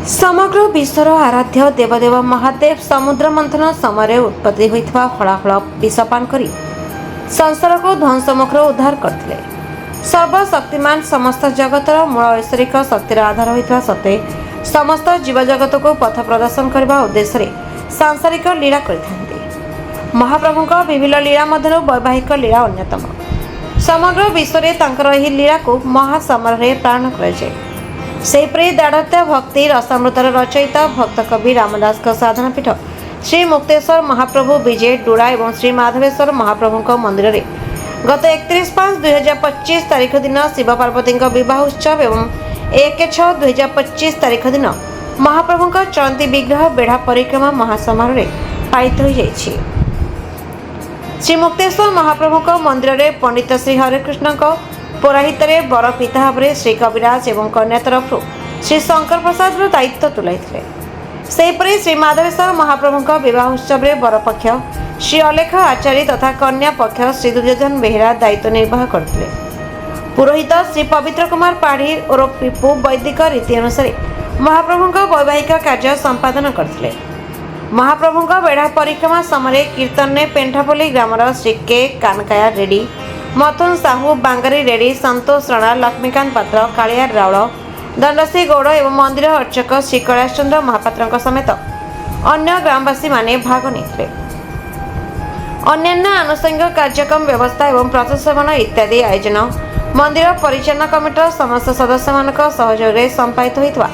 समग्र विश्वर आराध्य देवदेव महादेव समुद्र मंथन समय उत्पत्ति होता हलाहल विषपान कर संसार को ध्वंसमुखर उद्धार करते। सर्वशक्तिमान समस्त जगतर मूल ऐश्वरिक शक्तिर आधार होता सत्वे समस्त जीवजगत को पथ प्रदर्शन करने उद्देश्य सांसारिक लीला करते। महाप्रभु विभिन्न लीला मध्य वैवाहिक लीला अन्यतम। समग्र विश्व में लीला को महासमारोह पालन कराए। सेपरी दाढ़त्य भक्ति रसामृतर रचयिता भक्त कवि रामदास का साधना पीठ श्री मुक्तेश्वर महाप्रभु विजय डोड़ा और श्री माधवेश्वर महाप्रभु मंदिर में गत 31/5/2025 तारीख दिन शिव पार्वती विवाह उत्सव एवं 1/6/2025 तारीख दिन महाप्रभु चलती विग्रह बेढ़ा परिक्रमा महासमारोह पालित हो जाइछि। श्री मुक्तेश्वर महाप्रभु मंदिर में पंडित श्री हरिकृष्ण पौराहित वर पिता भाव श्री कविराज एवं कन्या तरफ श्री शंकर प्रसाद दायित्व तुलाई। सेपरी श्री माधवेश्वर महाप्रभु विवाह उत्सव में वरपक्ष श्री अलेख आचार्य तथा कन्या पक्ष श्री दुर्योधन बेहेरा दायित्व निर्वाह करते। पुरोहित श्री पवित्र कुमार पाढ़ी और पिपू वैदिक रीति अनुसार महाप्रभु वैवाहिक कार्य संपादन करते। महाप्रभु बेढ़ा परिक्रमा समय कीर्तन ने पेंठापल्ली ग्रामर श्री के कानकाया रेड्डी मथुन साहू बांगारी रेड्डी संतोष राणा लक्ष्मीकांत पात्र कालिया राउल दंडसी गौड़ एवं मंदिर अर्चक श्री कैलाश चंद्र महापात्र समेत अन्य ग्रामवासी माने भाग लेते। अन्यान्य आनुषंगिक कार्यक्रम व्यवस्था एवं प्रशासन इत्यादि आयोजन मंदिर परिचालना कमिटर समस्त सदस्य मान सहयोग में संपादित होता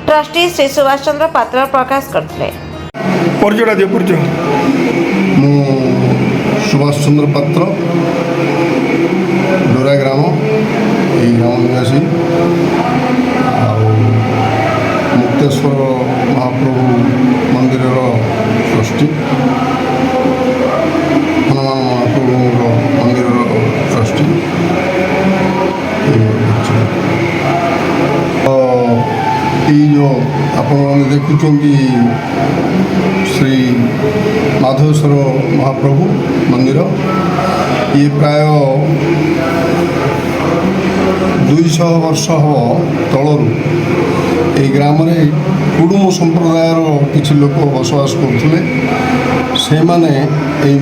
ट्रस्टी श्री सुभाष चंद्र पात्र प्रकाश करते। सुभाष चंद्र पात्र डोरा ग्राम यही ग्राम निवासी मुक्तेश्वर महाप्रभु मंदिर ट्रस्टी हनुमान महाप्रभु मंदिर ट्रस्टी जो आप देखुं श्री माधवेश्वर महाप्रभु मंदिर ये प्राय 200 वर्ष हम तलू ये ग्राम कुडुम संप्रदायर किसी लोक बसवास करते से माने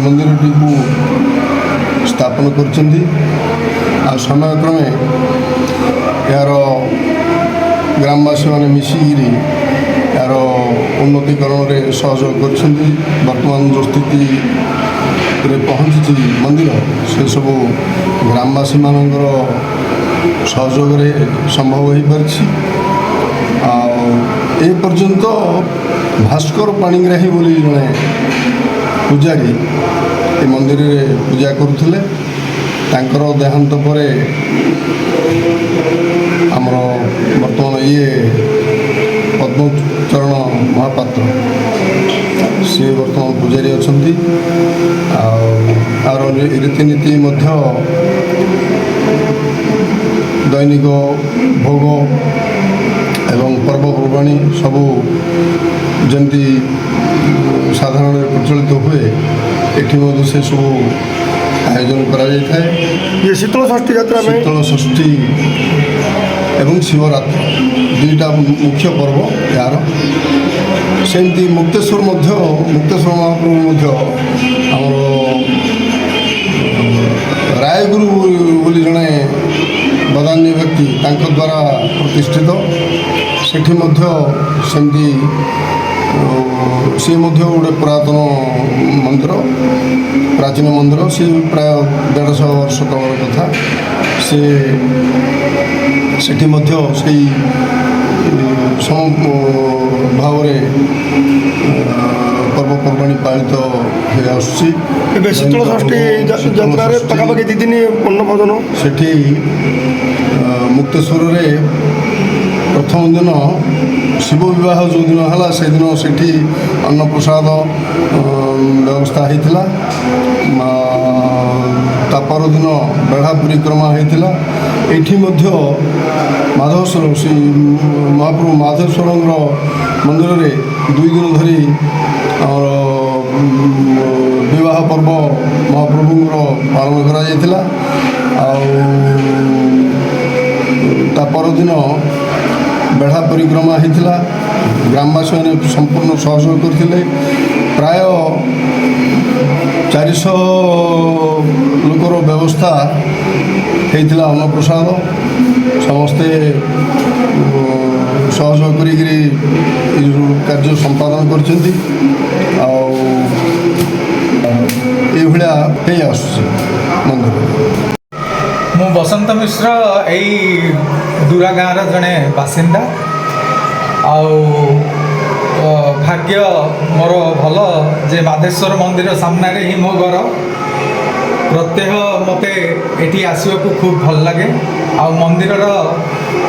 मंदिर टी स्थापन कर समय क्रमे यार ग्रामवासी मैंने मिसिकी यार उन्नतीकरण में सहयोग कर वर्तमान जो स्थिति पहुँची मंदिर से सब ग्रामवासी मानकर सहयोग संभव हो पार्छ। पर्यंत भास्कर पाणिग्राही बोली जड़े पूजारी ए मंदिर पूजा करुले देहांत पर आमर वर्तमान ये पद्मचरण महापात्र सी वर्तमान पूजारी अच्छा रीतिनीति दैनिक भोग एवं पर्वपर्वाणी सबू जमी साधारण प्रचलित हुए ये से सब आयोजन कर शीतल षष्ठी यात्रा शीतल षष्ठी एवं शिवरात्रि दुईटा मुख्य पर्व यार सेमती मुक्तेश्वर महाप्रभु आमर रायगुरु बोली जड़े बदान्य व्यक्ति द्वारा प्रतिष्ठित सेठी सेमती सी गोटे पुरातन मंदिर प्राचीन मंदिर सी प्राय 150 वर्ष तलर कथा सेठी भाव पर्वपर्वाणी पालित हो शीतल षष्ठी यात्रा पाखापाखि 2 दिन अन्न भोजन सेठी मुक्तेश्वर प्रथम दिन शिव विवाह जो दिन है से दिन सेठी अन्न प्रसाद व्यवस्था होता तापर दिन बेढ़ा परिक्रमा होता ये माधवेश्वर श्री महाप्रभु माधवेश्वर मंदिर में 2 दिन धरी विवाह पर्व महाप्रभु पालन करा परदिन ବେଢ଼ା ପରିକ୍ରମା ହେଇଥିଲା। ଗ୍ରାମବାସୀମାନେ ସମ୍ପୂର୍ଣ୍ଣ ସହଯୋଗ କରିଥିଲେ। ପ୍ରାୟ 400 ଲୋକର ବ୍ୟବସ୍ଥା ହେଇଥିଲା। ଅନ୍ନପ୍ରସାଦ ସମସ୍ତେ ସହଯୋଗ କରିକିରି ଏ କାର୍ଯ୍ୟ ସମ୍ପାଦନ କରିଛନ୍ତି। ଆଉ ଏଇଭଳିଆ ହେଇ ଆସୁଛି ମନ୍ଦିର। ମୁଁ ବସନ୍ତ ମିଶ୍ର ଏଇ ଦୁରା ଗାଁର ଜଣେ ବାସିନ୍ଦା। ଆଉ ଭାଗ୍ୟ ମୋର ଭଲ ଯେ ମାଧେଶ୍ୱର ମନ୍ଦିର ସାମ୍ନାରେ ହିଁ ମୋ ଘର। ପ୍ରତ୍ୟହ ମୋତେ ଏଠି ଆସିବାକୁ ଖୁବ୍ ଭଲ ଲାଗେ। ଆଉ ମନ୍ଦିରର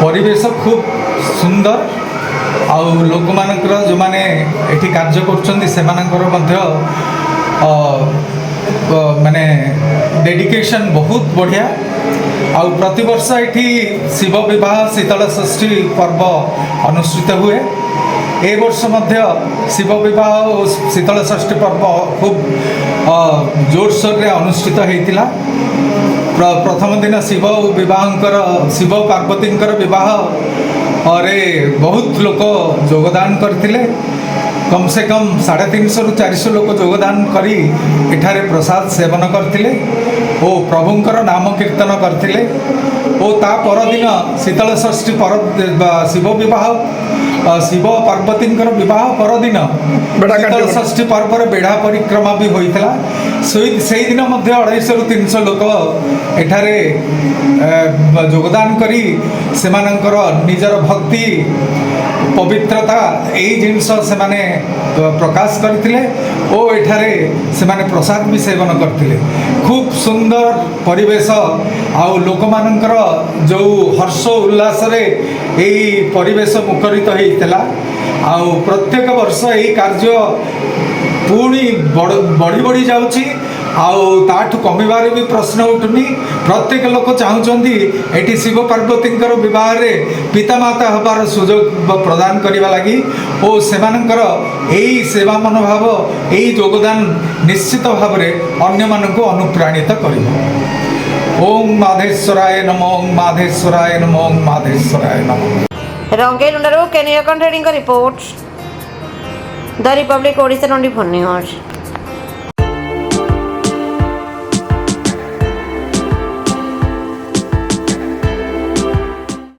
ପରିବେଶ ଖୁବ୍ ସୁନ୍ଦର। ଆଉ ଲୋକମାନଙ୍କର ଯେଉଁମାନେ ଏଠି କାର୍ଯ୍ୟ କରୁଛନ୍ତି ସେମାନଙ୍କର ମଧ୍ୟ ମାନେ ଡେଡିକେସନ୍ ବହୁତ ବଢ଼ିଆ। ଆଉ ପ୍ରତିବର୍ଷ ଏଠି ଶିବ ବିବାହ ଶୀତଳ ଷଷ୍ଠୀ ପର୍ବ ଅନୁଷ୍ଠିତ ହୁଏ। ଏ ବର୍ଷ ମଧ୍ୟ ଶିବ ବିବାହ ଓ ଶୀତଳ ଷଷ୍ଠୀ ପର୍ବ ଖୁବ୍ ଜୋରସୋରରେ ଅନୁଷ୍ଠିତ ହେଇଥିଲା। ପ୍ରଥମ ଦିନ ଶିବ ପାର୍ବତୀଙ୍କର ବିବାହରେ ବହୁତ ଲୋକ ଯୋଗଦାନ କରିଥିଲେ। କମ୍ ସେ କମ୍ 350ରୁ 400 ଲୋକ ଯୋଗଦାନ କରି ଏଠାରେ ପ୍ରସାଦ ସେବନ କରିଥିଲେ ଓ ପ୍ରଭୁଙ୍କର ନାମ କୀର୍ତ୍ତନ କରିଥିଲେ। ଓ ତା ପରଦିନ ଶୀତଳ ଷଷ୍ଠୀ ଶିବ ପାର୍ବତୀଙ୍କର ବିବାହ ପରଦିନ ଶୀତଳ ଷଷ୍ଠୀ ପର୍ବରେ ବେଢ଼ା ପରିକ୍ରମା ବି ହୋଇଥିଲା। ସେଇଦିନ ମଧ୍ୟ 250ରୁ 300 ଲୋକ ଏଠାରେ ଯୋଗଦାନ କରି ସେମାନଙ୍କର ନିଜର ଭକ୍ତି ପବିତ୍ରତା ଏଇ ଜିନିଷ ସେମାନେ ପ୍ରକାଶ କରିଥିଲେ ଓ ଏଠାରେ ସେମାନେ ପ୍ରସାଦ ବି ସେବନ କରିଥିଲେ। ଖୁବ୍ ସୁନ୍ଦର ପରିବେଶ ଆଉ ଲୋକମାନଙ୍କର ଯେଉଁ ହର୍ଷ ଉଲ୍ଲାସରେ ଏଇ ପରିବେଶ ମୁଖରିତ ହେଇଥିଲା। ଆଉ ପ୍ରତ୍ୟେକ ବର୍ଷ ଏଇ କାର୍ଯ୍ୟ ପୁଣି ବଢ଼ି ବଢ଼ି ଯାଉଛି। ଆଉ ତାଠୁ କମିବାର ବି ପ୍ରଶ୍ନ ଉଠୁନି। ପ୍ରତ୍ୟେକ ଲୋକ ଚାହୁଁଛନ୍ତି ଏଠି ଶିବ ପାର୍ବତୀଙ୍କର ବିବାହରେ ପିତାମାତା ହେବାର ସୁଯୋଗ ପ୍ରଦାନ କରିବା ଲାଗି ଓ ସେମାନଙ୍କର ଏଇ ସେବା ମନୋଭାବ ଏଇ ଯୋଗଦାନ ନିଶ୍ଚିତ ଭାବରେ ଅନ୍ୟମାନଙ୍କୁ ଅନୁପ୍ରାଣିତ କରିବ। ଓಂ ମାଧେଶ୍ୱରାୟ ନମଃ, ଓಂ ମାଧେଶ୍ୱରାୟ ନମଃ, ଓಂ ମାଧେଶ୍ୱରାୟ ନମଃ। ରଙ୍ଗେଇଲୁଣ୍ଡାରୁ କେନିୟକଣ୍ଠ ରେଡ୍ଡୀଙ୍କ ରିପୋର୍ଟ, ଦ ରିପବ୍ଲିକ୍ ଓଡ଼ିଶା 24 ନ୍ୟୁଜ୍।